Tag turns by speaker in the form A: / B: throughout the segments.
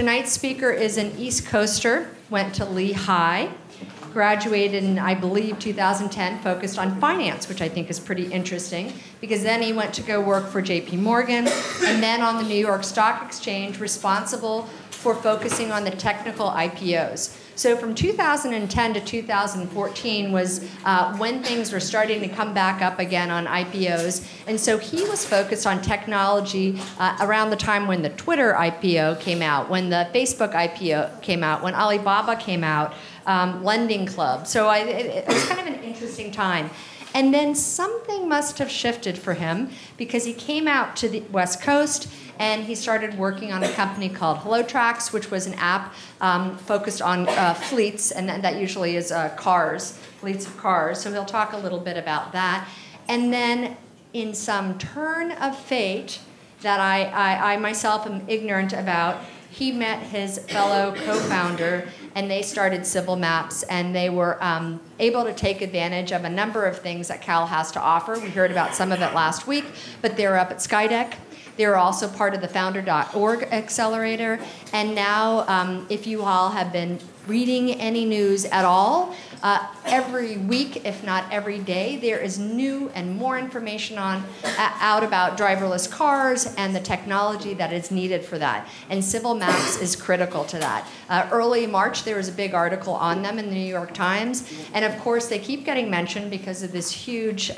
A: Tonight's speaker is an East Coaster, went to Lehigh, graduated in, I believe, 2010, focused on finance, which I think is pretty interesting, because then he went to go work for JP Morgan, and then on the New York Stock Exchange, responsible for focusing on the technical IPOs. So from 2010 to 2014 was when things were starting to come back up again on IPOs. And so he was focused on technology around the time when the Twitter IPO came out, when the Facebook IPO came out, when Alibaba came out, Lending Club. So it was kind of an interesting time. And then something must have shifted for him because he came out to the West Coast and he started working on a company called HelloTrax, which was an app focused on fleets, and that usually is cars, fleets of cars. So he'll talk a little bit about that. And then in some turn of fate that I myself am ignorant about, he met his fellow co-founder, and they started Civil Maps, and they were able to take advantage of a number of things that Cal has to offer. We heard about some of it last week, but they were up at Skydeck. They were also part of the Founder.org accelerator, and now if you all have been reading any news at all, every week, if not every day, there is new and more information out about driverless cars and the technology that is needed for that. And Civil Maps is critical to that. Early March, there was a big article on them in the New York Times. And of course, they keep getting mentioned because of this huge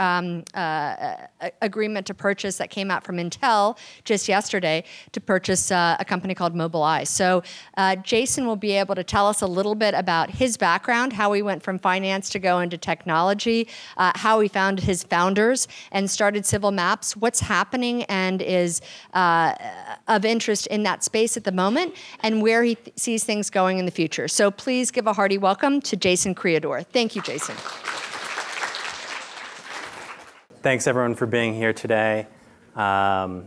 A: agreement to purchase that came out from Intel just yesterday to purchase a company called Mobileye. So Jason will be able to tell us a little bit about his background, how he went from finance to go into technology, how he found his founders and started Civil Maps, what's happening and is of interest in that space at the moment, and where he sees things going in the future. So please give a hearty welcome to Jason Creador. Thank you, Jason.
B: Thanks, everyone, for being here today. Kind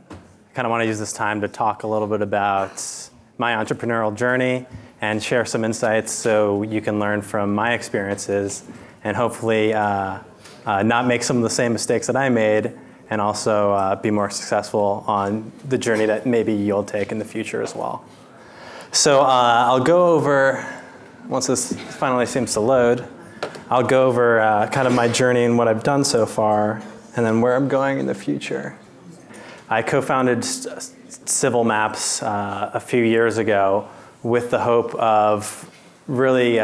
B: of want to use this time to talk a little bit about my entrepreneurial journey and share some insights so you can learn from my experiences and hopefully not make some of the same mistakes that I made, and also be more successful on the journey that maybe you'll take in the future as well. So I'll go over, once this finally seems to load, I'll go over kind of my journey and what I've done so far, and then where I'm going in the future. I co-founded Civil Maps a few years ago with the hope of really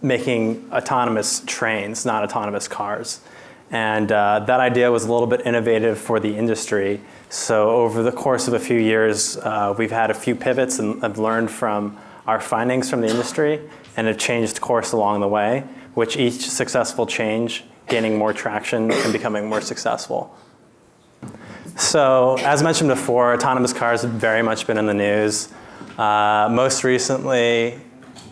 B: making autonomous trains, not autonomous cars. And that idea was a little bit innovative for the industry. So over the course of a few years, we've had a few pivots and have learned from our findings from the industry and have changed course along the way, which each successful change gaining more traction and becoming more successful. So as mentioned before, autonomous cars have very much been in the news. Most recently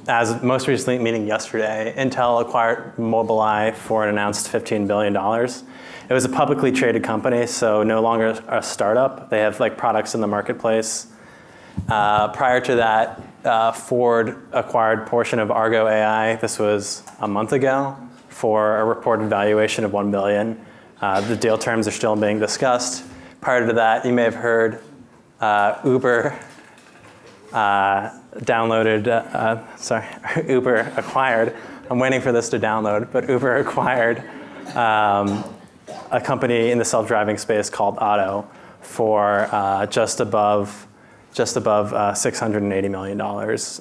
B: meaning yesterday, Intel acquired Mobileye for an announced $15 billion. It was a publicly traded company, so no longer a startup. They have products in the marketplace. Prior to that, Ford acquired a portion of Argo AI. This was a month ago for a reported valuation of $1 billion. The deal terms are still being discussed. Prior to that, you may have heard Uber Uber acquired, I'm waiting for this to download, but Uber acquired a company in the self-driving space called Otto for just above $680 million.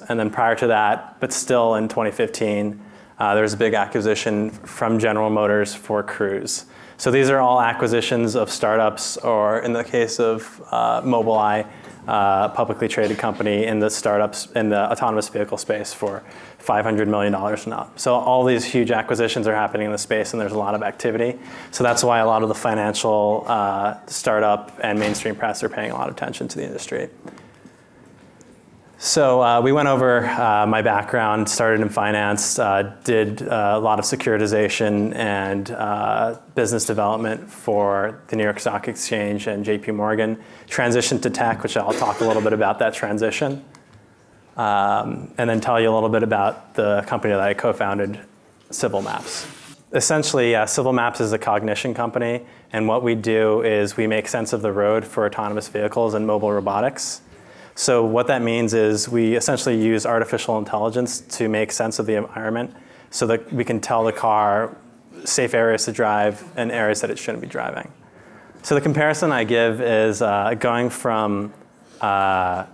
B: And then prior to that, but still in 2015, there was a big acquisition from General Motors for Cruise. So these are all acquisitions of startups, or in the case of Mobileye, publicly traded company in the startups in the autonomous vehicle space for $500 million and up. So all these huge acquisitions are happening in the space, and there's a lot of activity. So that's why a lot of the financial startup and mainstream press are paying a lot of attention to the industry. So we went over my background, started in finance, did a lot of securitization and business development for the New York Stock Exchange and JP Morgan, transitioned to tech, which I'll talk a little bit about that transition, and then tell you a little bit about the company that I co-founded, Civil Maps. Essentially, Civil Maps is a cognition company, and what we do is we make sense of the road for autonomous vehicles and mobile robotics. So what that means is we essentially use artificial intelligence to make sense of the environment so that we can tell the car safe areas to drive and areas that it shouldn't be driving. So the comparison I give is going from a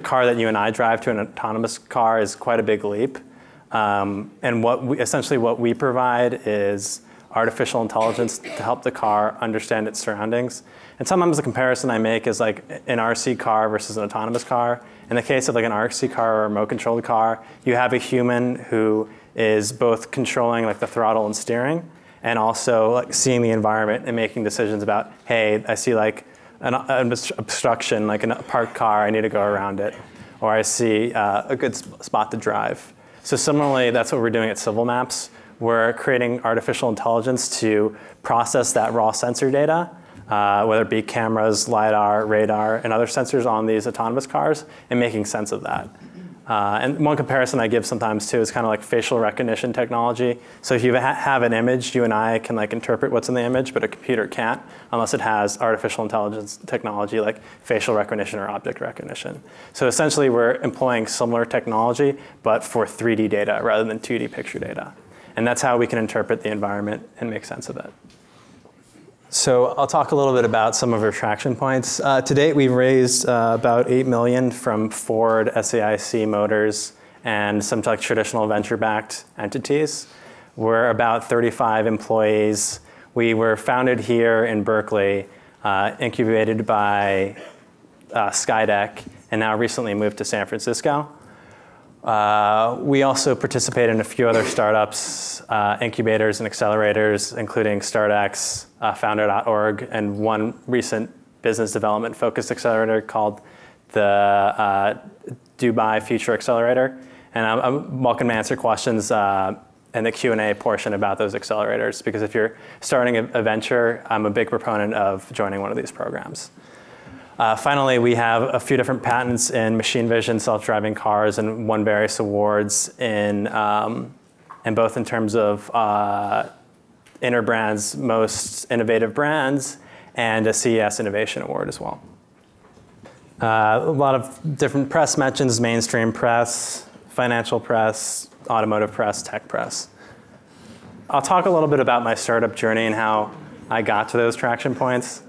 B: car that you and I drive to an autonomous car is quite a big leap. And essentially what we provide is artificial intelligence to help the car understand its surroundings. And sometimes the comparison I make is like an RC car versus an autonomous car. In the case of like an RC car or a remote-controlled car, you have a human who is both controlling like the throttle and steering, and also like seeing the environment and making decisions about, hey, I see like an obstruction, like a parked car, I need to go around it, or I see a good spot to drive. So similarly, that's what we're doing at Civil Maps. We're creating artificial intelligence to process that raw sensor data, whether it be cameras, LiDAR, radar, and other sensors on these autonomous cars, and making sense of that. And one comparison I give sometimes too is kind of like facial recognition technology. So if you have an image, you and I can like interpret what's in the image, but a computer can't unless it has artificial intelligence technology like facial recognition or object recognition. So essentially we're employing similar technology, but for 3D data rather than 2D picture data. And that's how we can interpret the environment and make sense of it. So I'll talk a little bit about some of our traction points. To date, we've raised about $8 million from Ford, SAIC Motors, and some like traditional venture-backed entities. We're about 35 employees. We were founded here in Berkeley, incubated by Skydeck, and now recently moved to San Francisco. We also participate in a few other startups, incubators and accelerators, including StartX, Founder.org, and one recent business development focused accelerator called the Dubai Future Accelerator. And I'm welcome to answer questions in the Q&A portion about those accelerators, because if you're starting a venture, I'm a big proponent of joining one of these programs. Finally, we have a few different patents in machine vision, self-driving cars, and won various awards in both in terms of Interbrand's most innovative brands and a CES Innovation Award as well. A lot of different press mentions: mainstream press, financial press, automotive press, tech press. I'll talk a little bit about my startup journey and how I got to those traction points.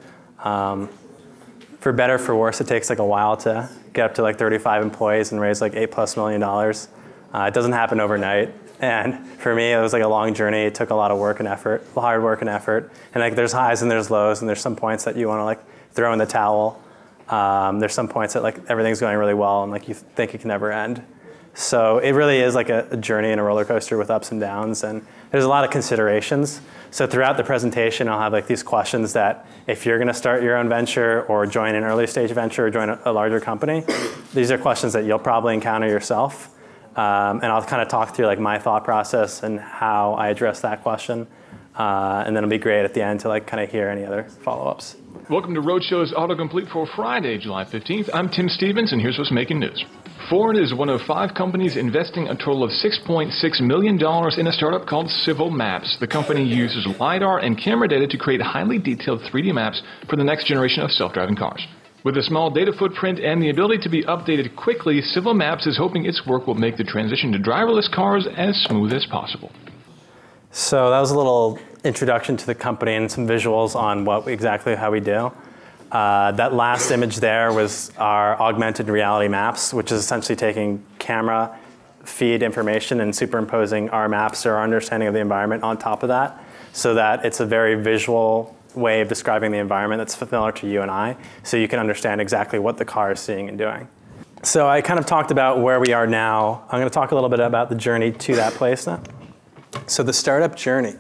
B: For better, for worse, it takes like a while to get up to like 35 employees and raise like $8+ million. It doesn't happen overnight. And for me, it was like a long journey. It took a lot of work and effort, hard work and effort. And like there's highs and there's lows, and there's some points that you want to like throw in the towel. There's some points that like everything's going really well and like you think it can never end. So it really is like a journey and a roller coaster with ups and downs, and there's a lot of considerations. So throughout the presentation, I'll have like these questions that if you're going to start your own venture or join an early stage venture or join a larger company, these are questions that you'll probably encounter yourself. And I'll kind of talk through like my thought process and how I address that question. And then it'll be great at the end to like kind of hear any other follow-ups.
C: Welcome to Roadshow's Autocomplete for Friday, July 15th. I'm Tim Stevens, and here's what's making news. Ford is one of 5 companies investing a total of $6.6 million in a startup called Civil Maps. The company uses LiDAR and camera data to create highly detailed 3D maps for the next generation of self-driving cars. With a small data footprint and the ability to be updated quickly, Civil Maps is hoping its work will make the transition to driverless cars as smooth as possible.
B: So that was a little introduction to the company and some visuals on exactly how we do. That last image there was our augmented reality maps, which is essentially taking camera feed information and superimposing our maps or our understanding of the environment on top of that, so that it's a very visual way of describing the environment that's familiar to you and I, so you can understand exactly what the car is seeing and doing. So I kind of talked about where we are now. I'm going to talk a little bit about the journey to that place now. So the startup journey.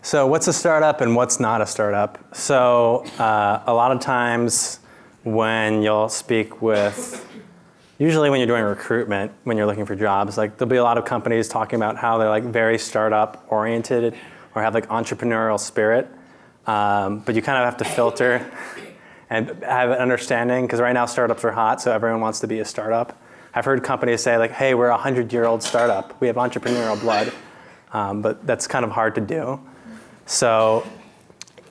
B: So what's a startup and what's not a startup? So a lot of times when you'll speak with, usually when you're doing recruitment, when you're looking for jobs, like there'll be a lot of companies talking about how they're like very startup oriented or have like entrepreneurial spirit. But you kind of have to filter and have an understanding, because right now startups are hot, so everyone wants to be a startup. I've heard companies say like, hey, we're a 100-year-old startup. We have entrepreneurial blood. But that's kind of hard to do. So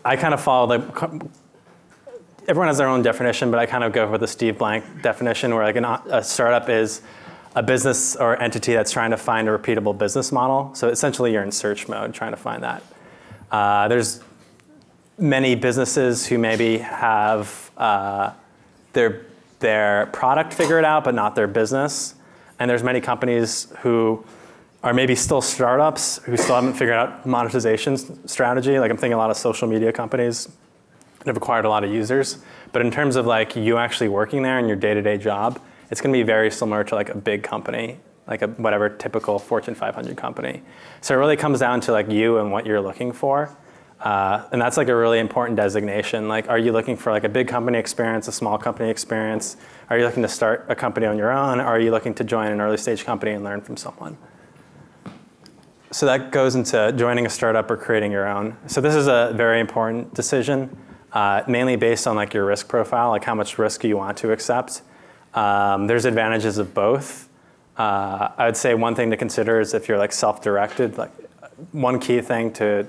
B: I kind of follow everyone has their own definition, but I kind of go for the Steve Blank definition, where like a startup is a business or entity that's trying to find a repeatable business model. So essentially, you're in search mode trying to find that. There's many businesses who maybe have their product figured out, but not their business. And there's many companies who are maybe still startups who still haven't figured out monetization strategy. Like I'm thinking a lot of social media companies that have acquired a lot of users. But in terms of like you actually working there in your day-to-day job, it's going to be very similar to like a big company, like a whatever typical Fortune 500 company. So it really comes down to like you and what you're looking for. And that's like a really important designation. Like, are you looking for like a big company experience, a small company experience? Are you looking to start a company on your own? Or are you looking to join an early stage company and learn from someone? So that goes into joining a startup or creating your own. So this is a very important decision, mainly based on like your risk profile, like how much risk you want to accept. There's advantages of both. I would say one thing to consider is if you're like self-directed, like one key thing to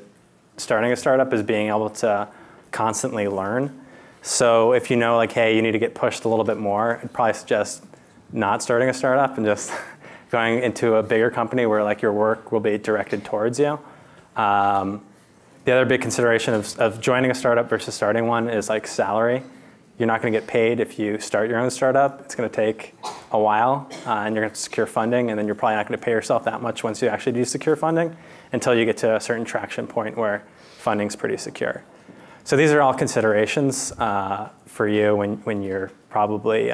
B: starting a startup is being able to constantly learn. So if you know like, hey, you need to get pushed a little bit more, I'd probably suggest not starting a startup and just going into a bigger company where like your work will be directed towards you. The other big consideration of joining a startup versus starting one is like salary. You're not going to get paid if you start your own startup. It's going to take a while, and you're going to secure funding, and then you're probably not going to pay yourself that much once you actually do secure funding until you get to a certain traction point where funding's pretty secure. So these are all considerations for you when you're probably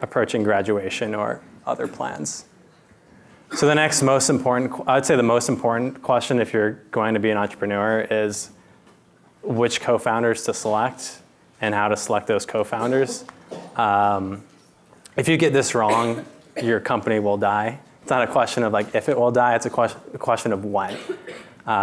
B: approaching graduation or other plans. So the next most important, I would say the most important question if you're going to be an entrepreneur is which co-founders to select and how to select those co-founders. If you get this wrong, your company will die. It's not a question of like if it will die, it's a question of when.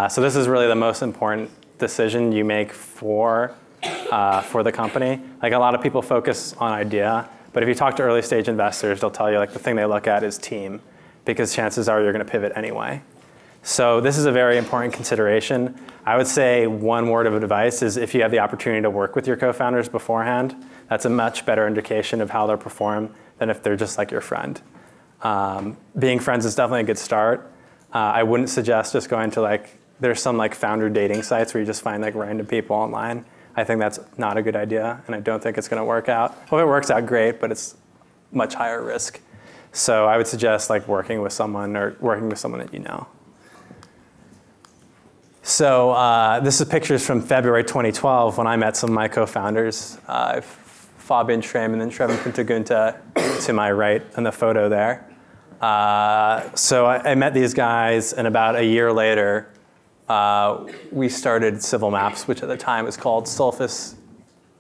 B: So this is really the most important decision you make for the company. Like a lot of people focus on idea, but if you talk to early stage investors, they'll tell you like the thing they look at is team, because chances are you're going to pivot anyway. So this is a very important consideration. I would say one word of advice is if you have the opportunity to work with your co-founders beforehand, that's a much better indication of how they'll perform than if they're just like your friend. Being friends is definitely a good start. I wouldn't suggest just going to like, there's some like founder dating sites where you just find like random people online. I think that's not a good idea, and I don't think it's going to work out. Well, if it works out, great, but it's much higher risk. So I would suggest like working with someone that you know. So this is pictures from February 2012 when I met some of my co-founders, Fabian Schramm and then Shrevin Puntagunta to my right in the photo there. So I met these guys, and about a year later, we started Civil Maps, which at the time was called Sulfus. Does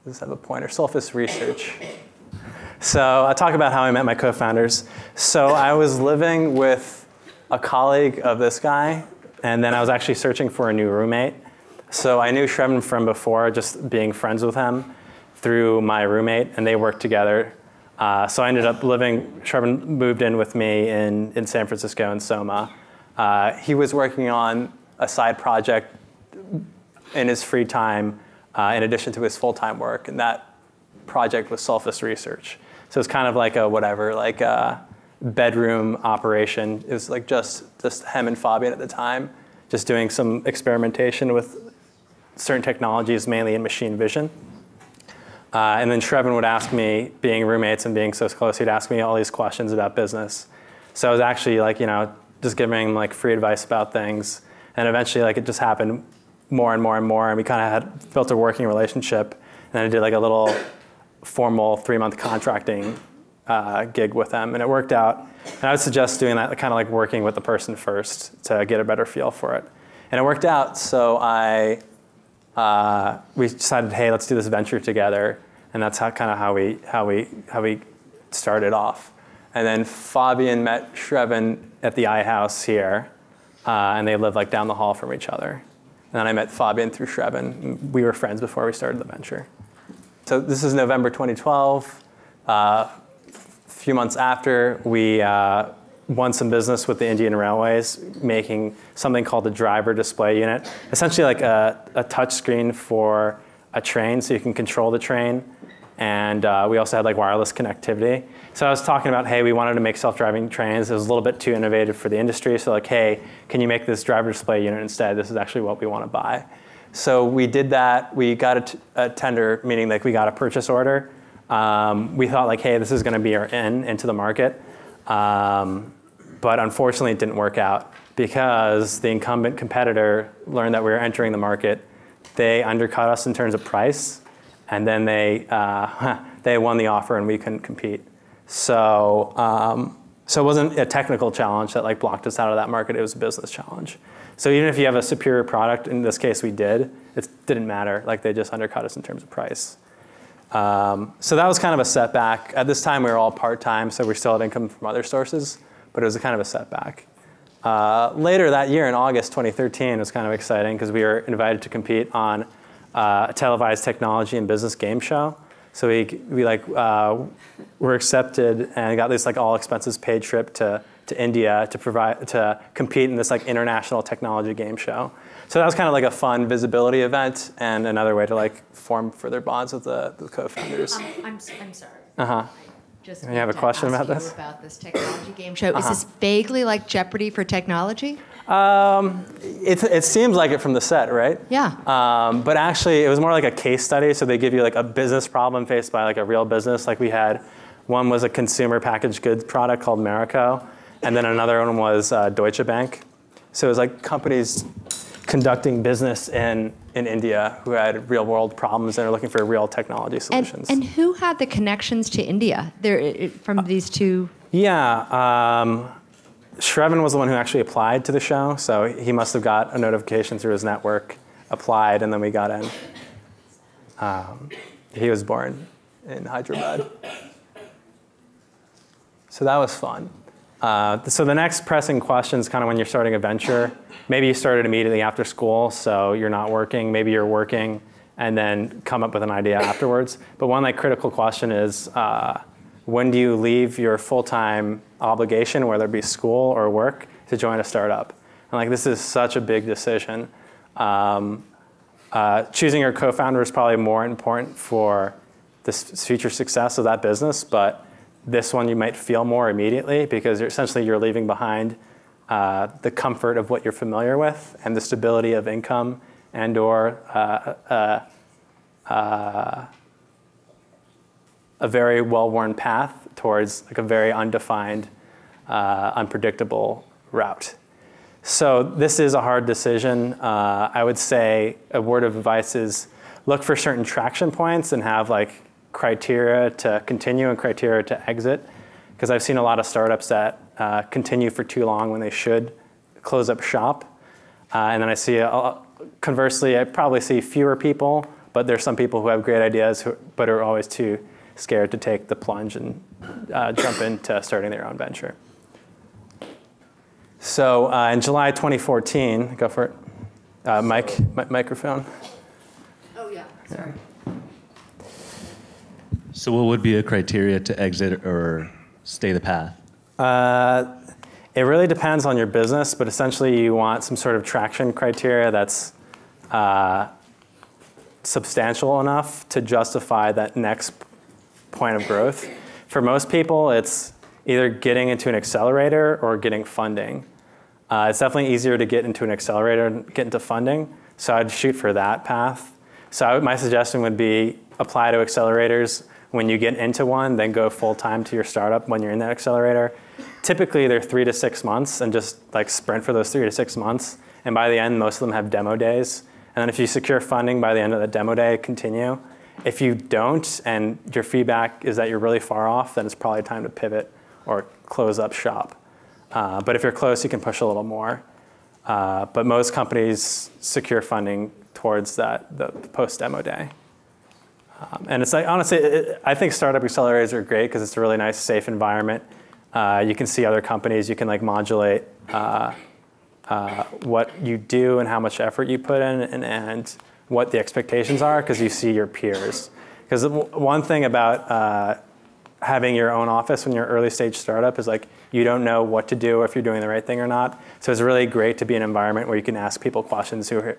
B: this have a pointer? Sulfus Research. So I'll talk about how I met my co-founders. So I was living with a colleague of this guy, and then I was actually searching for a new roommate. So I knew Shrevin from before, just being friends with him through my roommate, and they worked together. So I ended up Shrevin moved in with me in San Francisco in Soma. He was working on a side project in his free time in addition to his full-time work, and that project was Sulfus Research. So it's kind of like a bedroom operation. It was like just him and Fabian at the time, just doing some experimentation with certain technologies, mainly in machine vision. And then Shrevin would ask me, being roommates and being so close, he'd ask me all these questions about business. So I was actually like, just giving him like free advice about things. And eventually like it just happened more and more and more. And we kind of had built a working relationship. And then I did like a little formal 3-month contracting gig with them, and it worked out. And I would suggest doing that, kind of like working with the person first to get a better feel for it. And it worked out, so we decided, hey, let's do this venture together, and that's how we started off. And then Fabian met Shrevin at the iHouse here, and they lived like down the hall from each other. And then I met Fabian through Shrevin. We were friends before we started the venture. So this is November 2012. A few months after, we won some business with the Indian Railways, making something called the driver display unit. Essentially like a touch screen for a train, so you can control the train. And we also had like wireless connectivity. So I was talking about, hey, we wanted to make self-driving trains. It was a little bit too innovative for the industry. So like, hey, can you make this driver display unit instead? This is actually what we want to buy. So we did that. We got a tender, meaning like we got a purchase order. We thought like, hey, this is going to be our into the market. But unfortunately, it didn't work out because the incumbent competitor learned that we were entering the market. They undercut us in terms of price. And then they won the offer and we couldn't compete. So it wasn't a technical challenge that like blocked us out of that market. It was a business challenge. So even if you have a superior product, in this case we did, it didn't matter. Like they just undercut us in terms of price. So that was kind of a setback. At this time we were all part-time, so we still had income from other sources, but it was a kind of a setback. Later that year in August 2013, it was kind of exciting because we were invited to compete on a televised technology and business game show. So we were accepted and got this like all expenses paid trip to India to compete in this like international technology game show. So that was kind of like a fun visibility event and another way to like form further bonds with the co-founders.
A: I'm sorry. Just
B: you have a question about this?
A: About this technology game show. Is this vaguely like Jeopardy for technology?
B: It seems like it from the set, right?
A: Yeah.
B: But actually, it was more like a case study. So they give you like a business problem faced by like a real business. Like we had, one was a consumer packaged goods product called Marico, and then another one was Deutsche Bank. So it was like companies conducting business in India who had real world problems and are looking for real technology solutions.
A: And who had the connections to India from these two?
B: Yeah. Shreven was the one who actually applied to the show, so he must have got a notification through his network, applied, and then we got in. He was born in Hyderabad. So that was fun. So the next pressing question is kind of when you're starting a venture. Maybe you started immediately after school, so you're not working. Maybe you're working and then come up with an idea afterwards. But one like critical question is, when do you leave your full-time obligation, whether it be school or work, to join a startup? And like this is such a big decision. Choosing your co-founder is probably more important for the future success of that business, but this one you might feel more immediately because you're leaving behind the comfort of what you're familiar with and the stability of income and or a very well-worn path towards like a very undefined, unpredictable route. So this is a hard decision. I would say a word of advice is look for certain traction points and have like criteria to continue and criteria to exit. Because I've seen a lot of startups that continue for too long when they should close up shop. And then I see, conversely, I probably see fewer people, but there's some people who have great ideas but are always too scared to take the plunge and jump into starting their own venture. So in July 2014, go for it, microphone.
A: Oh yeah, sorry.
D: So what would be a criteria to exit or stay the path?
B: It really depends on your business, but essentially you want some sort of traction criteria that's substantial enough to justify that next point of growth. For most people, it's either getting into an accelerator or getting funding. It's definitely easier to get into an accelerator and get into funding, so I'd shoot for that path. So my suggestion would be apply to accelerators. When you get into one, then go full-time to your startup when you're in that accelerator. Typically, they're 3 to 6 months, and just like sprint for those 3 to 6 months. And by the end, most of them have demo days. And then if you secure funding by the end of the demo day, continue. If you don't, and your feedback is that you're really far off, then it's probably time to pivot or close up shop. But if you're close, you can push a little more. But most companies secure funding towards the post-demo day. And it's like, honestly, I think startup accelerators are great because it's a really nice, safe environment. You can see other companies. You can like modulate what you do and how much effort you put in and what the expectations are because you see your peers. Because one thing about having your own office when you're an early stage startup is like you don't know what to do, if you're doing the right thing or not. So it's really great to be in an environment where you can ask people questions who are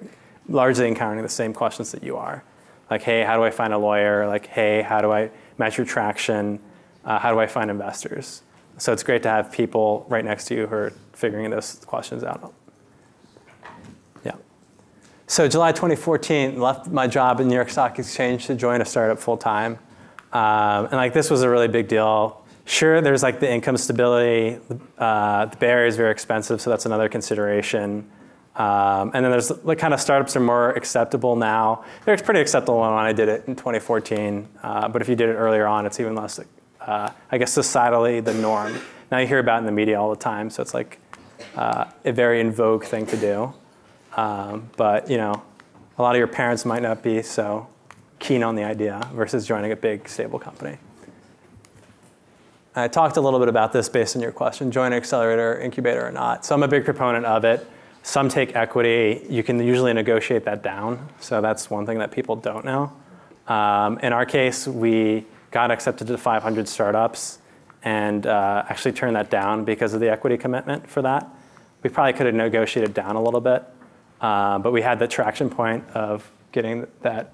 B: largely encountering the same questions that you are. Like, hey, how do I find a lawyer? Like, hey, how do I measure traction? How do I find investors? So it's great to have people right next to you who are figuring those questions out. Yeah. So July 2014, left my job in New York Stock Exchange to join a startup full time. And like this was a really big deal. Sure, there's like the income stability. The Bay Area is very expensive, so that's another consideration. And then there's like kind of startups are more acceptable now. They're pretty acceptable when I did it in 2014. But if you did it earlier on, it's even less, I guess, societally the norm. Now you hear about it in the media all the time, so it's like a very in vogue thing to do. But you know, a lot of your parents might not be so keen on the idea versus joining a big, stable company. I talked a little bit about this based on your question, join an accelerator, incubator or not. So I'm a big proponent of it. Some take equity. You can usually negotiate that down. So that's one thing that people don't know. In our case, we got accepted to 500 startups and actually turned that down because of the equity commitment for that. We probably could have negotiated down a little bit, but we had the traction point of getting that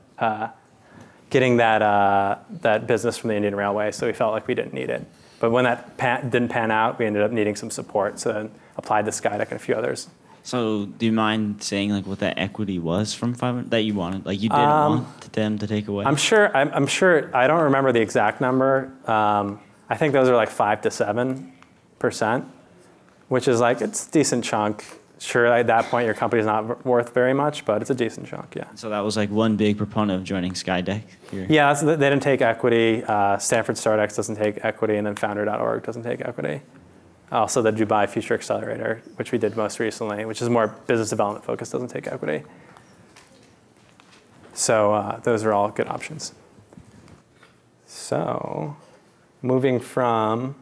B: business from the Indian Railway, so we felt like we didn't need it. But when that didn't pan out, we ended up needing some support, so then applied to Skydeck and a few others.
E: So do you mind saying like what that equity was from 500 that you wanted, like you didn't want them to take away?
B: I'm sure. I don't remember the exact number. I think those are like 5 to 7%, which is like it's a decent chunk. Sure, at that point your company's not worth very much, but it's a decent chunk. Yeah.
E: So that was like one big proponent of joining Skydeck here.
B: Yeah, they didn't take equity. Stanford StartX doesn't take equity, and then Founder.org doesn't take equity. Also, the Dubai Future Accelerator, which we did most recently, which is more business development focused, doesn't take equity. So those are all good options. So moving from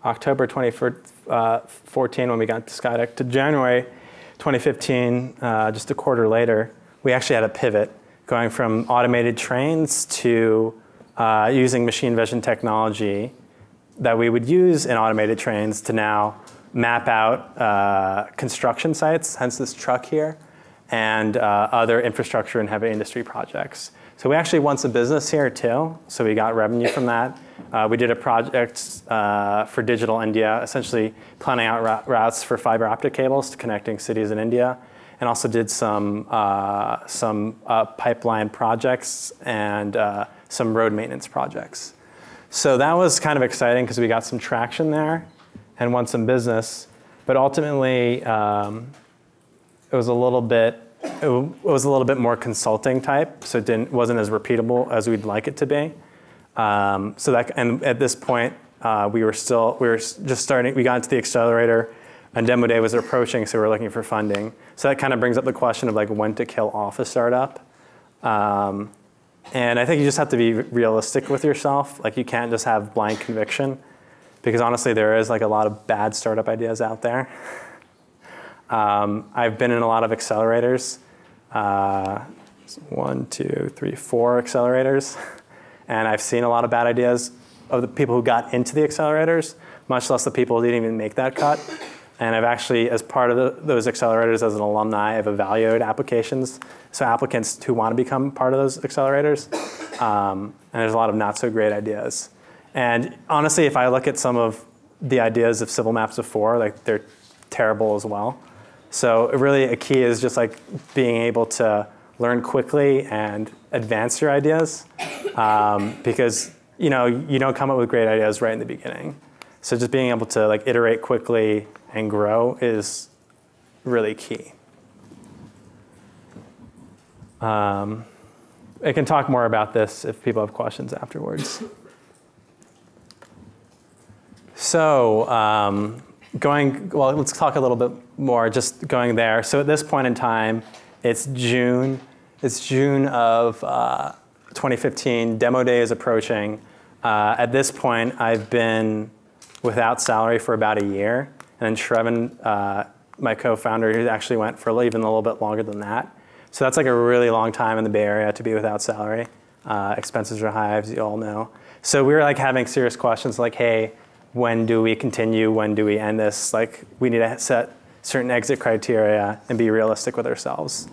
B: October 2014, when we got to Skydeck, to January 2015, just a quarter later, we actually had a pivot going from automated trains to using machine vision technology that we would use in automated trains to now map out construction sites, hence this truck here, and other infrastructure and heavy industry projects. So we actually won some business here too, so we got revenue from that. We did a project for Digital India, essentially planning out routes for fiber optic cables to connecting cities in India, and also did some pipeline projects and some road maintenance projects. So that was kind of exciting because we got some traction there and won some business, but ultimately it was a little bit more consulting type, so it wasn't as repeatable as we'd like it to be. And at this point, we were just starting. We got into the accelerator, and demo day was approaching, so we were looking for funding. So that kind of brings up the question of like when to kill off a startup. And I think you just have to be realistic with yourself. Like you can't just have blind conviction, because honestly, there is like a lot of bad startup ideas out there. I've been in a lot of accelerators, 1, 2, 3, 4 accelerators, and I've seen a lot of bad ideas of the people who got into the accelerators, much less the people who didn't even make that cut. And I've actually, as part of those accelerators as an alumni, I've evaluated applications, so applicants who want to become part of those accelerators, and there's a lot of not so great ideas. And honestly, if I look at some of the ideas of Civil Maps before, like they're terrible as well. So really a key is just like being able to learn quickly and advance your ideas, because you don't come up with great ideas right in the beginning. So just being able to like iterate quickly and grow is really key. I can talk more about this if people have questions afterwards. So let's talk a little bit more, just going there. So at this point in time, it's June. It's June of 2015. Demo day is approaching. At this point, I've been without salary for about a year. And then Shrevin, my co-founder, he actually went for even a little bit longer than that. So that's like a really long time in the Bay Area to be without salary. Expenses are high, as you all know. So we were like having serious questions like, hey, when do we continue? When do we end this? Like, we need to set certain exit criteria and be realistic with ourselves.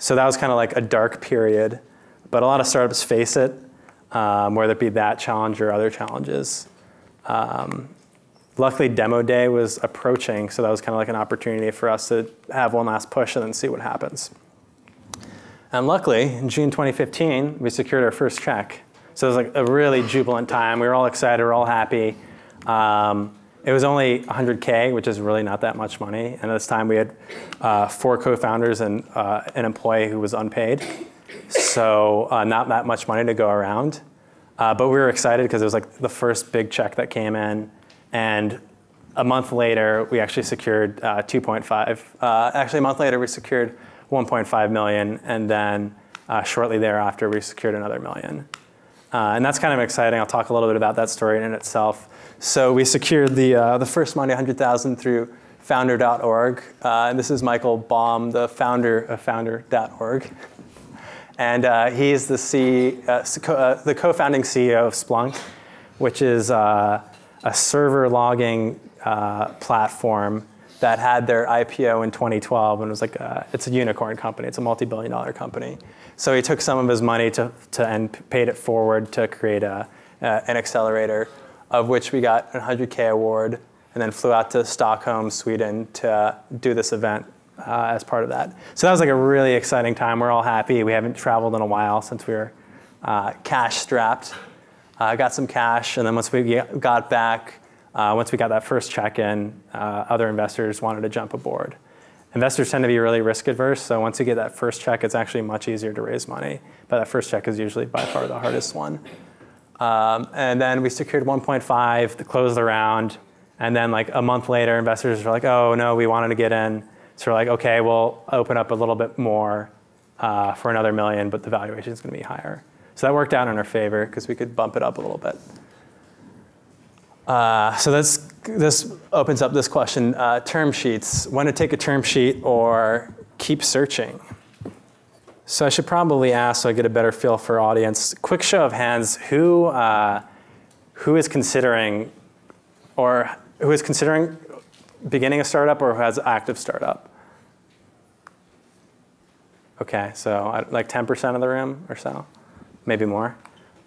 B: So that was kind of like a dark period. But a lot of startups face it, whether it be that challenge or other challenges. Luckily, demo day was approaching, so that was kind of like an opportunity for us to have one last push and then see what happens. And luckily, in June 2015, we secured our first check. So it was like a really jubilant time. We were all excited, we were all happy. It was only $100K, which is really not that much money. And at this time, we had 4 co-founders and an employee who was unpaid. So not that much money to go around. But we were excited because it was like the first big check that came in. And a month later, we actually secured 2.5. Actually, a month later, we secured 1.5 million. And then shortly thereafter, we secured another million. And that's kind of exciting. I'll talk a little bit about that story in itself. So we secured the first money, 100,000, through founder.org. And this is Michael Baum, the founder of founder.org. And he's the co-founding CEO of Splunk, which is a server logging platform that had their IPO in 2012, and it was like it's a unicorn company. It's a multi-billion-dollar company. So he took some of his money and paid it forward to create an accelerator, of which we got a 100K award, and then flew out to Stockholm, Sweden, to do this event as part of that. So that was like a really exciting time. We're all happy. We haven't traveled in a while since we were cash strapped. Got some cash, and then once we got back, once we got that first check in, other investors wanted to jump aboard. Investors tend to be really risk adverse, so once you get that first check, it's actually much easier to raise money. But that first check is usually by far the hardest one. And then we secured 1.5 to close the round. And then like a month later, investors were like, oh no, we wanted to get in. So we're like, okay, we'll open up a little bit more for another million, but the valuation is going to be higher. So that worked out in our favor because we could bump it up a little bit. So this opens up this question, term sheets. When to take a term sheet or keep searching? So I should probably ask so I get a better feel for audience. Quick show of hands, who is considering beginning a startup or who has active startup? Okay, so like 10% of the room or so, maybe more.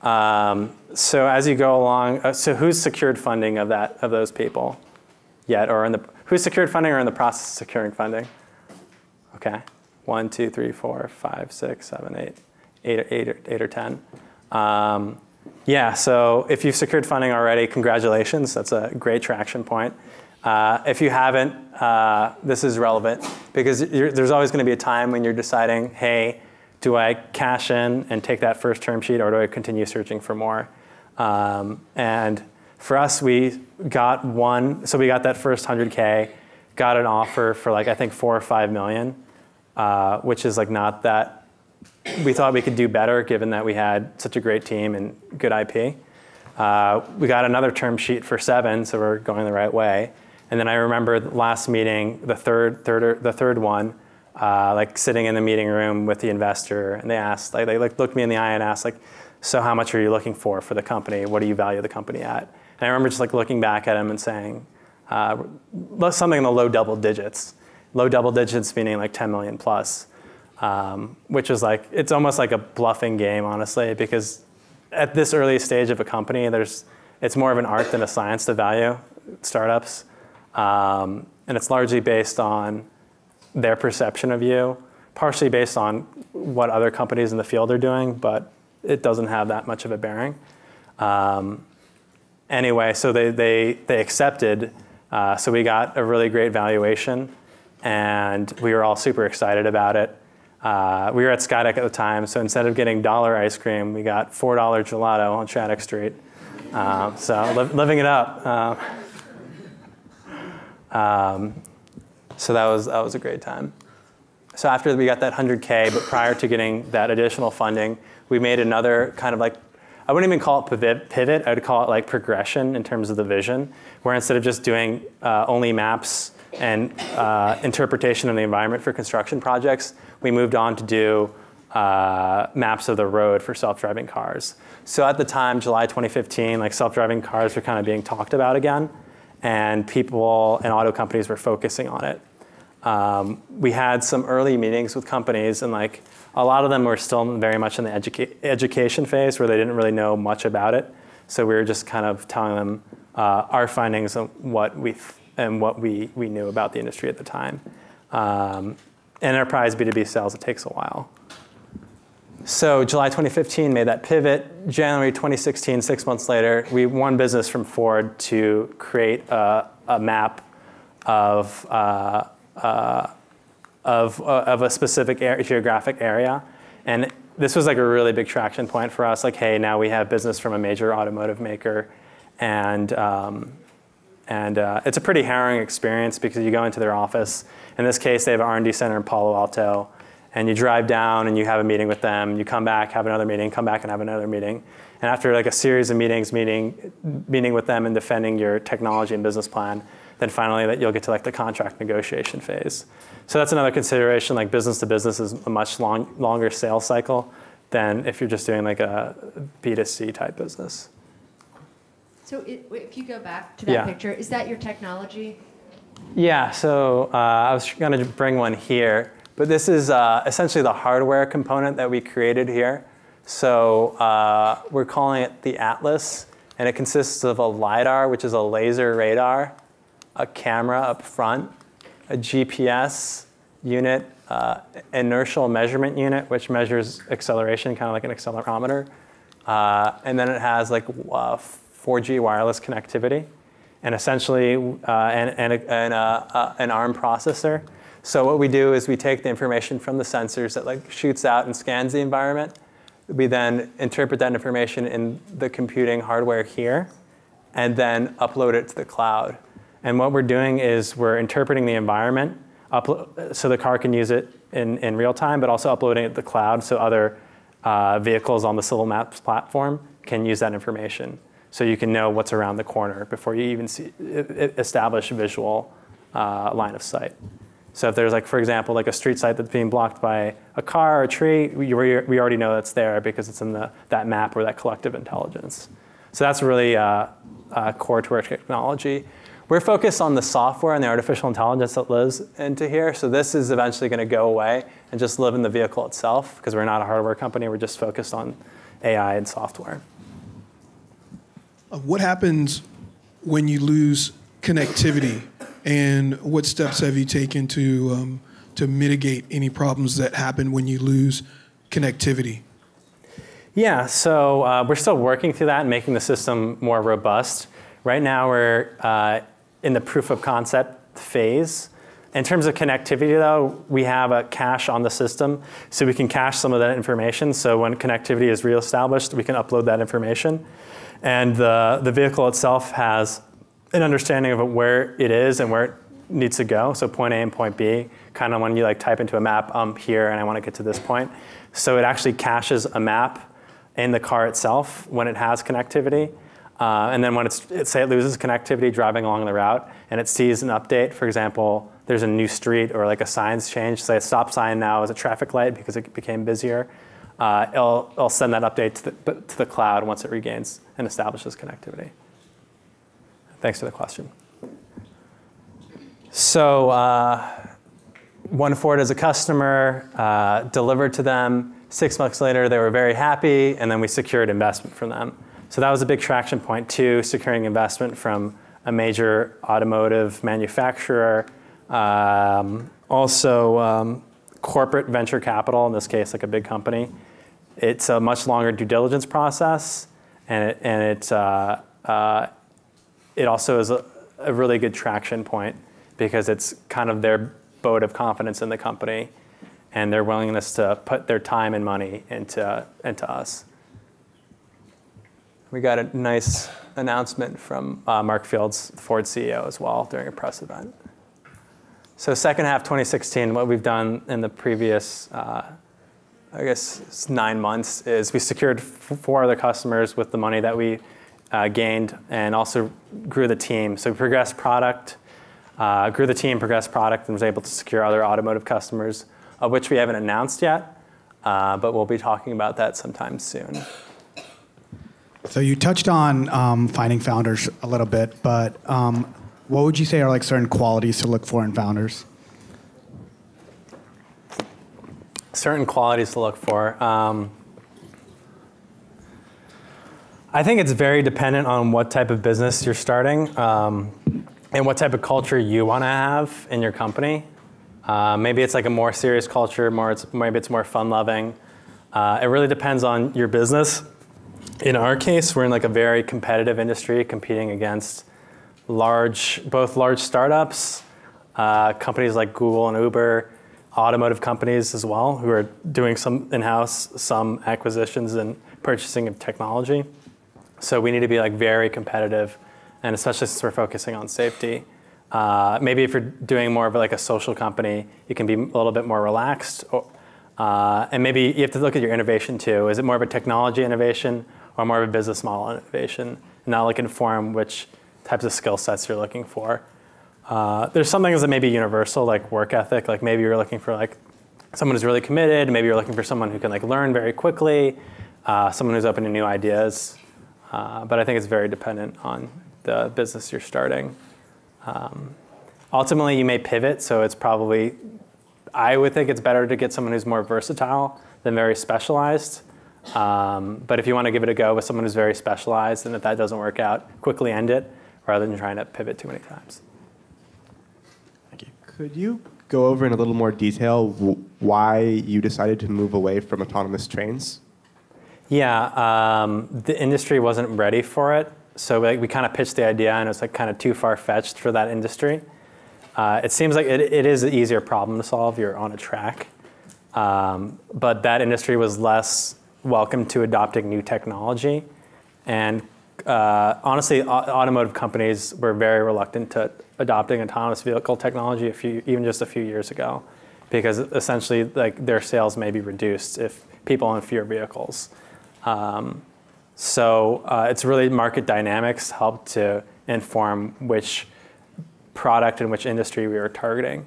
B: So as you go along, so who's secured funding of those people yet, or who's secured funding or in the process of securing funding? Okay, 1, 2, 3, 4, 5, 6, 7, 8 or 10. Yeah, so if you've secured funding already, congratulations. That's a great traction point. If you haven't, this is relevant because there's always going to be a time when you're deciding, hey, do I cash in and take that first term sheet, or do I continue searching for more? And for us, we got so we got that first 100K, got an offer for like, I think 4 or 5 million, which is like not that, we thought we could do better given that we had such a great team and good IP. We got another term sheet for 7, so we're going the right way. And then I remember the last meeting, the third one, like sitting in the meeting room with the investor, and they asked, like, they looked me in the eye and asked, like, so how much are you looking for the company? What do you value the company at? And I remember just like looking back at him and saying, something in the low double digits. Low double digits meaning like 10 million plus, which is like, it's almost like a bluffing game, honestly, because at this early stage of a company, it's more of an art than a science to value startups. And it's largely based on their perception of you, partially based on what other companies in the field are doing, but it doesn't have that much of a bearing. Anyway, so they accepted, so we got a really great valuation, and we were all super excited about it. We were at Skydeck at the time, so instead of getting $1 ice cream, we got $4 gelato on Shattuck Street. So living it up. So that was a great time. So after we got that 100K, but prior to getting that additional funding, we made another kind of like, I wouldn't even call it pivot, I would call it like progression in terms of the vision, where instead of just doing only maps and interpretation of the environment for construction projects, we moved on to do maps of the road for self-driving cars. So at the time, July 2015, like self-driving cars were kind of being talked about again, and people and auto companies were focusing on it. We had some early meetings with companies, and like a lot of them were still very much in the education phase where they didn't really know much about it. So we were just kind of telling them our findings and what we knew about the industry at the time. Enterprise B2B sales, it takes a while. So July 2015 made that pivot. January 2016, 6 months later, we won business from Ford to create a map of a specific geographic area. And this was like a really big traction point for us. Like, hey, now we have business from a major automotive maker. And it's a pretty harrowing experience because you go into their office. In this case, they have an R&D center in Palo Alto. And you drive down and you have a meeting with them. You come back, have another meeting, come back and have another meeting. And after like a series of meetings, meeting with them and defending your technology and business plan, then finally that you'll get to like the contract negotiation phase. So that's another consideration. Like business to business is a much longer sales cycle than if you're just doing like a B2C type business.
A: So if you go back to that picture, is that your technology?
B: Yeah, so I was going to bring one here. But this is essentially the hardware component that we created here. So we're calling it the Atlas. And it consists of a LiDAR, which is a laser radar, a camera up front, a GPS unit, inertial measurement unit, which measures acceleration, kind of like an accelerometer. And then it has like 4G wireless connectivity, and essentially an ARM processor. So what we do is we take the information from the sensors that like shoots out and scans the environment. We then interpret that information in the computing hardware here, and then upload it to the cloud. And what we're doing is we're interpreting the environment so the car can use it in real time, but also uploading it to the cloud so other vehicles on the Civil Maps platform can use that information. So you can know what's around the corner before you even establish a visual line of sight. So if there's like, for example, like a street site that's being blocked by a car or a tree, we already know that's there because it's in that map or that collective intelligence. So that's really core to our technology. We're focused on the software and the artificial intelligence that lives into here. So this is eventually going to go away and just live in the vehicle itself because we're not a hardware company. We're just focused on AI and software.
F: What happens when you lose connectivity? And what steps have you taken to mitigate any problems that happen when you lose connectivity?
B: Yeah, so we're still working through that and making the system more robust. Right now we're in the proof of concept phase. In terms of connectivity though, we have a cache on the system, so we can cache some of that information. So when connectivity is reestablished, we can upload that information. And the vehicle itself has an understanding of where it is and where it needs to go. So point A and point B, kind of when you like type into a map, I'm here and I want to get to this point. So it actually caches a map in the car itself when it has connectivity. And then when say it loses connectivity driving along the route and it sees an update, for example, there's a new street or like a sign's change, say a stop sign now is a traffic light because it became busier, it'll send that update to the cloud once it regains and establishes connectivity. Thanks for the question. So won Ford as a customer, delivered to them. 6 months later, they were very happy, and then we secured investment from them. So that was a big traction point too, securing investment from a major automotive manufacturer. Also, corporate venture capital, in this case, like a big company. It's a much longer due diligence process, and it also is a really good traction point because it's kind of their vote of confidence in the company and their willingness to put their time and money into us. We got a nice announcement from Mark Fields, the Ford CEO, as well during a press event. So second half 2016, what we've done in the previous, I guess, 9 months is we secured 4 other customers with the money that we gained and also grew the team. So we progressed product, grew the team, progressed product, and was able to secure other automotive customers, of which we haven't announced yet, but we'll be talking about that sometime soon.
G: So you touched on finding founders a little bit, but what would you say are like certain qualities to look for in founders?
B: certain qualities to look for. I think it's very dependent on what type of business you're starting and what type of culture you want to have in your company. Maybe it's like a more serious culture, maybe it's more fun-loving. It really depends on your business. In our case, we're in like a very competitive industry, competing against both large startups, companies like Google and Uber, automotive companies as well, who are doing some in-house, some acquisitions and purchasing of technology. So we need to be like very competitive, and especially since we're focusing on safety. Maybe if you're doing more of like a social company, you can be a little bit more relaxed. And maybe you have to look at your innovation too. Is it more of a technology innovation or more of a business model innovation? And that'll like inform which types of skill sets you're looking for. There's some things that may be universal, like work ethic. Like maybe you're looking for like someone who's really committed. Maybe you're looking for someone who can like learn very quickly, someone who's open to new ideas. But I think it's very dependent on the business you're starting. Ultimately, you may pivot, so it's probably, I would think it's better to get someone who's more versatile than very specialized. But if you want to give it a go with someone who's very specialized, and if that doesn't work out, quickly end it rather than trying to pivot too many times.
H: Thank you. Could you go over in a little more detail why you decided to move away from autonomous trains?
B: Yeah, the industry wasn't ready for it. So we kind of pitched the idea, and it was like kind of too far-fetched for that industry. It seems like it is an easier problem to solve. You're on a track. But that industry was less welcome to adopting new technology. And honestly, automotive companies were very reluctant to adopting autonomous vehicle technology even just a few years ago, because essentially like their sales may be reduced if people own fewer vehicles. So it's really market dynamics help to inform which product and which industry we were targeting.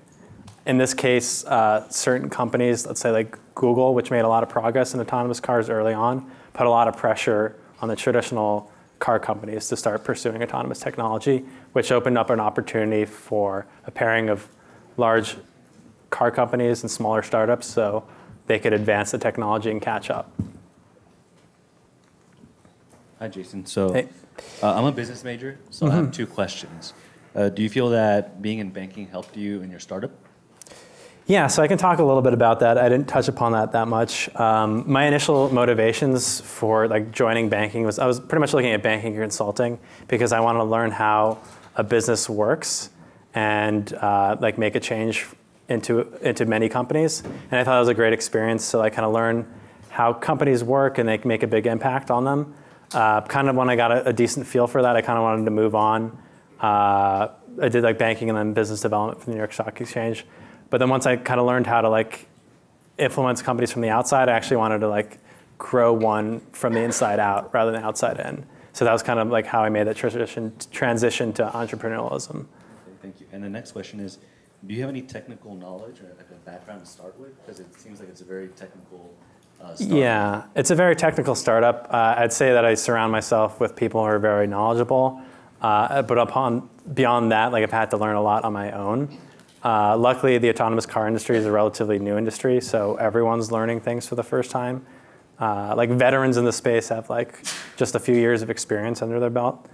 B: In this case, certain companies, let's say like Google, which made a lot of progress in autonomous cars early on, put a lot of pressure on the traditional car companies to start pursuing autonomous technology, which opened up an opportunity for a pairing of large car companies and smaller startups so they could advance the technology and catch up.
D: Hi, Jason. So
B: Hey.
D: I'm a business major, so I have two questions. Do you feel that being in banking helped you in your startup?
B: Yeah, so I can talk a little bit about that. I didn't touch upon that much. My initial motivations for like joining banking was I was pretty much looking at banking and consulting because I wanted to learn how a business works and like make a change into many companies. And I thought it was a great experience to like kind of learn how companies work and they can make a big impact on them. Kind of when I got a decent feel for that, I kind of wanted to move on. I did like banking and then business development for the New York Stock Exchange. But then once I kind of learned how to like influence companies from the outside, I actually wanted to like grow one from the inside out rather than outside in. So that was kind of like how I made that transition to entrepreneurialism.
D: Okay, thank you. And the next question is, do you have any technical knowledge or like a background to start with? Because it seems like it's a very technical startup.
B: Yeah, it's a very technical startup. I'd say that I surround myself with people who are very knowledgeable. But beyond that, like I've had to learn a lot on my own. Luckily, the autonomous car industry is a relatively new industry, so everyone's learning things for the first time. Like veterans in the space have like just a few years of experience under their belt.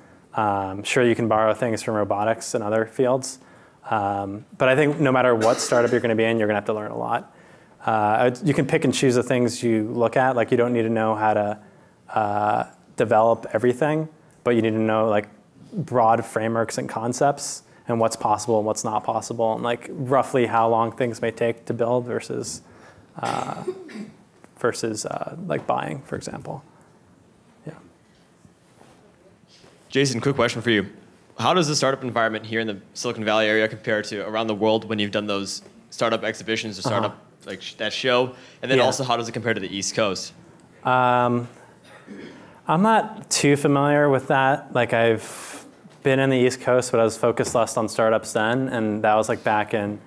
B: Sure, you can borrow things from robotics and other fields. But I think no matter what startup you're going to be in, you're going to have to learn a lot. You can pick and choose the things you look at. Like you don't need to know how to develop everything, but you need to know like broad frameworks and concepts and what's possible and what's not possible, and like roughly how long things may take to build versus like buying, for example. Yeah.
I: Jason, quick question for you. How does the startup environment here in the Silicon Valley area compare to around the world when you've done those startup exhibitions or startup like that show? And then also, how does it compare to the East Coast?
B: I'm not too familiar with that. Like I've been in the East Coast, but I was focused less on startups then, and that was like back in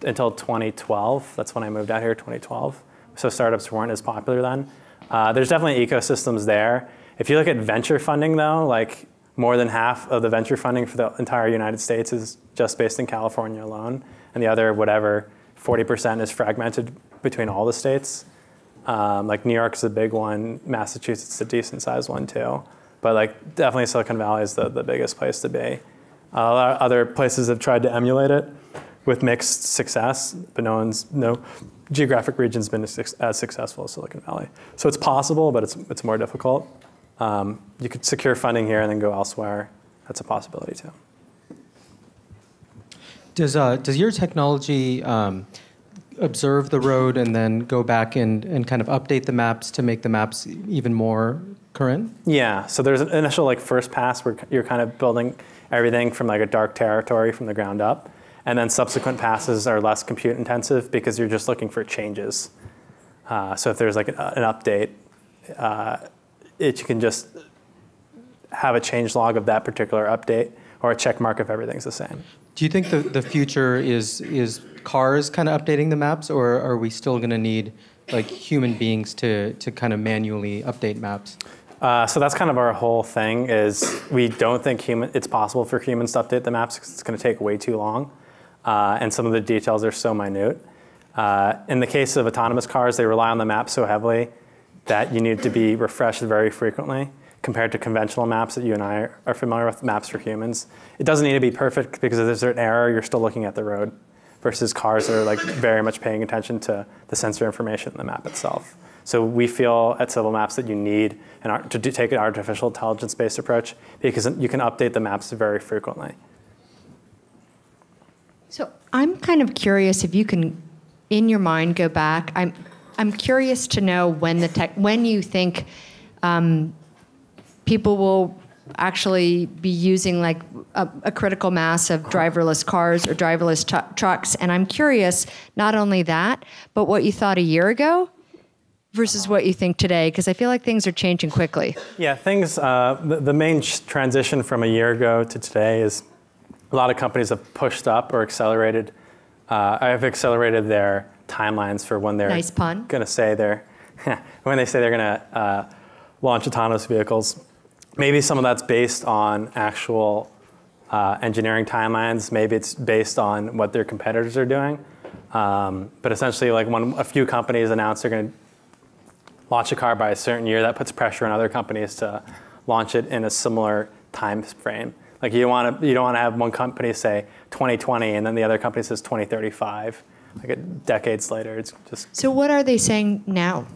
B: until 2012. That's when I moved out here, 2012. So startups weren't as popular then. There's definitely ecosystems there. If you look at venture funding though, like more than half of the venture funding for the entire United States is just based in California alone, and the other, whatever, 40% is fragmented between all the states. Like New York's a big one, Massachusetts is a decent sized one too. But like definitely Silicon Valley is the biggest place to be. A lot of other places have tried to emulate it with mixed success, but no geographic region's been as successful as Silicon Valley. So it's possible, but it's more difficult. You could secure funding here and then go elsewhere. That's a possibility too.
J: Does your technology observe the road and then go back and kind of update the maps to make the maps even more current?
B: Yeah, so there's an initial like first pass where you're kind of building everything from like a dark territory from the ground up. And then subsequent passes are less compute intensive because you're just looking for changes. So if there's like an update, you can just have a change log of that particular update or a check mark if everything's the same.
J: Do you think the future is cars kind of updating the maps, or are we still going to need like human beings to kind of manually update maps?
B: So that's kind of our whole thing is we don't think it's possible for humans to update the maps because it's going to take way too long. And some of the details are so minute. In the case of autonomous cars, they rely on the map so heavily that you need to be refreshed very frequently compared to conventional maps that you and I are familiar with, maps for humans. It doesn't need to be perfect because if there's an error, you're still looking at the road versus cars that are like very much paying attention to the sensor information in the map itself. So we feel at Civil Maps that you need to take an artificial intelligence-based approach because you can update the maps very frequently.
A: So I'm kind of curious if you can, in your mind, go back. I'm curious to know when you think people will actually be using like a critical mass of driverless cars or driverless trucks. And I'm curious, not only that, but what you thought a year ago versus what you think today, because I feel like things are changing quickly.
B: Yeah, the main transition from a year ago to today is a lot of companies have pushed up or accelerated their timelines for when they're
A: nice pun.
B: Going to say when they say they're going to launch autonomous vehicles. Maybe some of that's based on actual engineering timelines. Maybe it's based on what their competitors are doing. But essentially, like when a few companies announce they're going to launch a car by a certain year, that puts pressure on other companies to launch it in a similar time frame. Like you don't want to have one company say 2020 and then the other company says 2035. Like decades later, it's just.
A: So what are they saying now?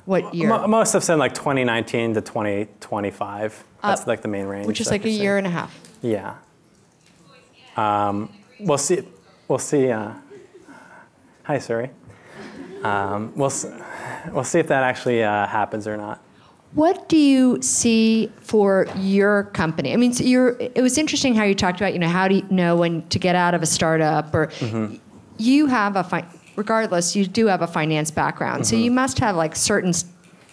A: What year?
B: Most have said like 2019 to 2025. That's like the main range.
A: Which is like a year and a half.
B: Yeah. We'll see. We'll see. Hi, Suri. We'll see if that actually happens or not.
A: What do you see for your company? I mean, so it was interesting how you talked about, how do you know when to get out of a startup, or you have regardless, you do have a finance background, so you must have like certain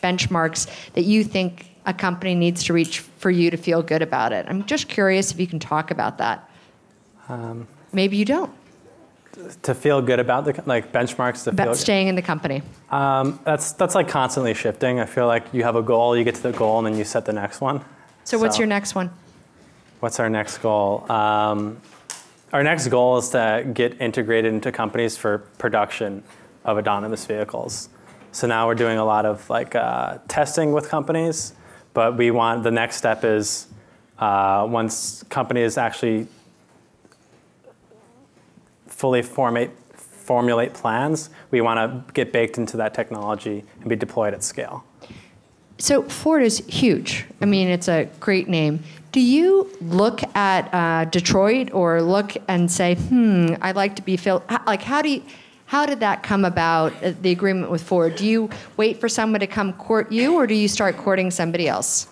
A: benchmarks that you think a company needs to reach for you to feel good about it. I'm just curious if you can talk about that. Maybe you don't.
B: To feel good about benchmarks to feel
A: staying in the company.
B: That's like constantly shifting. I feel like you have a goal, you get to the goal, and then you set the next one.
A: So what's your next one?
B: What's our next goal? Our next goal is to get integrated into companies for production of autonomous vehicles. So now we're doing a lot of testing with companies, but the next step is once companies actually fully formulate plans, we want to get baked into that technology and be deployed at scale.
A: So Ford is huge. I mean, it's a great name. Do you look at Detroit or look and say, I'd like to be filled? Like, how did that come about, the agreement with Ford? Do you wait for someone to come court you, or do you start courting somebody else?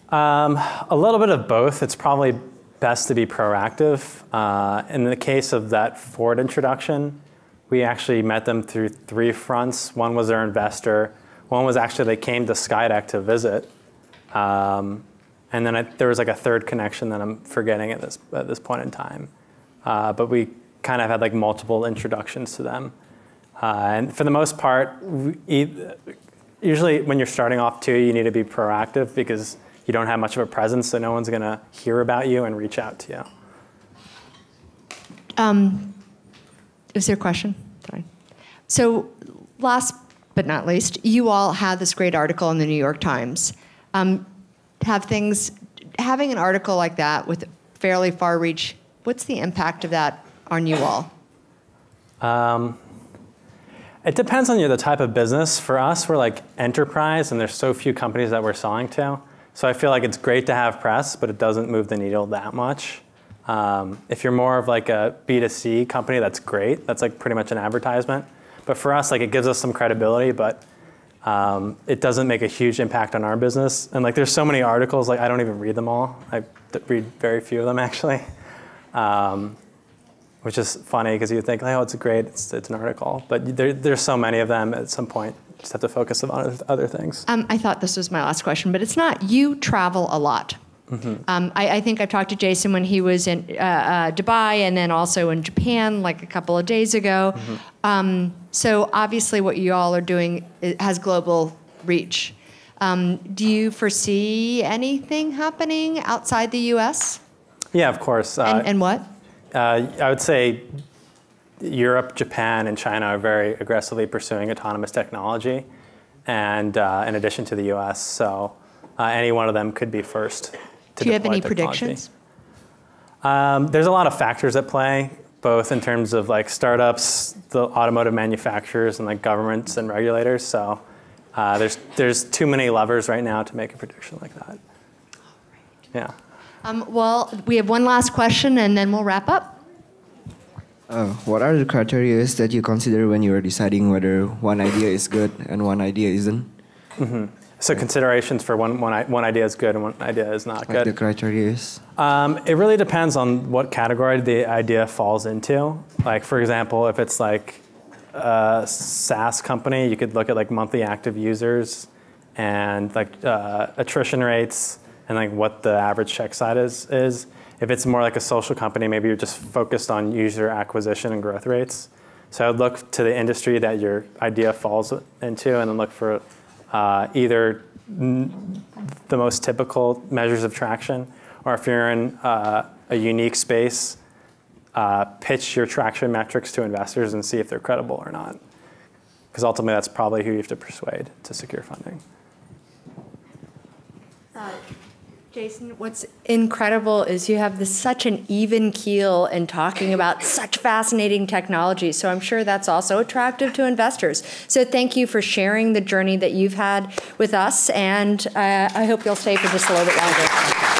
B: A little bit of both. It's probably best to be proactive. In the case of that Ford introduction, we actually met them through 3 fronts. One was their investor. One was actually they came to Skydeck to visit. And then there was like a third connection that I'm forgetting at this point in time. But we kind of had multiple introductions to them. And for the most part, usually when you're starting off too, you need to be proactive because you don't have much of a presence, so no one's going to hear about you and reach out to you.
A: Is there a question? Fine. So last but not least, you all had this great article in the New York Times. Having an article like that with fairly far reach, what's the impact of that on you all?
B: It depends on the type of business. For us, we're like enterprise, and there's so few companies that we're selling to. So I feel like it's great to have press, but it doesn't move the needle that much. If you're more of like a B2C company, that's great. That's like pretty much an advertisement. But for us, like it gives us some credibility, but it doesn't make a huge impact on our business. And like there's so many articles, like I don't even read them all. I read very few of them actually. Which is funny because you think, oh, it's an article. But there's so many of them at some point. You just have to focus on other things.
A: I thought this was my last question, but it's not. You travel a lot. Mm-hmm. I think I've talked to Jason when he was in Dubai and then also in Japan like a couple of days ago. Mm-hmm. So obviously what you all are doing has global reach. Do you foresee anything happening outside the U.S.?
B: Yeah, of course.
A: And what?
B: I would say Europe, Japan, and China are very aggressively pursuing autonomous technology, and in addition to the U.S., so any one of them could be first to deploy technology.
A: Do you have any predictions?
B: There's a lot of factors at play, both in terms of like startups, the automotive manufacturers, and like governments and regulators. So there's too many levers right now to make a prediction like that. Yeah.
A: Well, we have one last question, and then we'll wrap up.
K: What are the criteria that you consider when you are deciding whether one idea is good and one idea isn't?
B: Mm-hmm. So considerations for one idea is good and one idea is not good.
K: The criteria is?
B: It really depends on what category the idea falls into. Like, for example, if it's like a SaaS company, you could look at like monthly active users and like attrition rates, and like what the average check size is. If it's more like a social company, maybe you're just focused on user acquisition and growth rates. So I would look to the industry that your idea falls into and then look for either the most typical measures of traction, or if you're in a unique space, pitch your traction metrics to investors and see if they're credible or not. Because ultimately that's probably who you have to persuade to secure funding.
A: Jason, what's incredible is you have such an even keel in talking about such fascinating technology. So I'm sure that's also attractive to investors. So thank you for sharing the journey that you've had with us, and I hope you'll stay for just a little bit longer.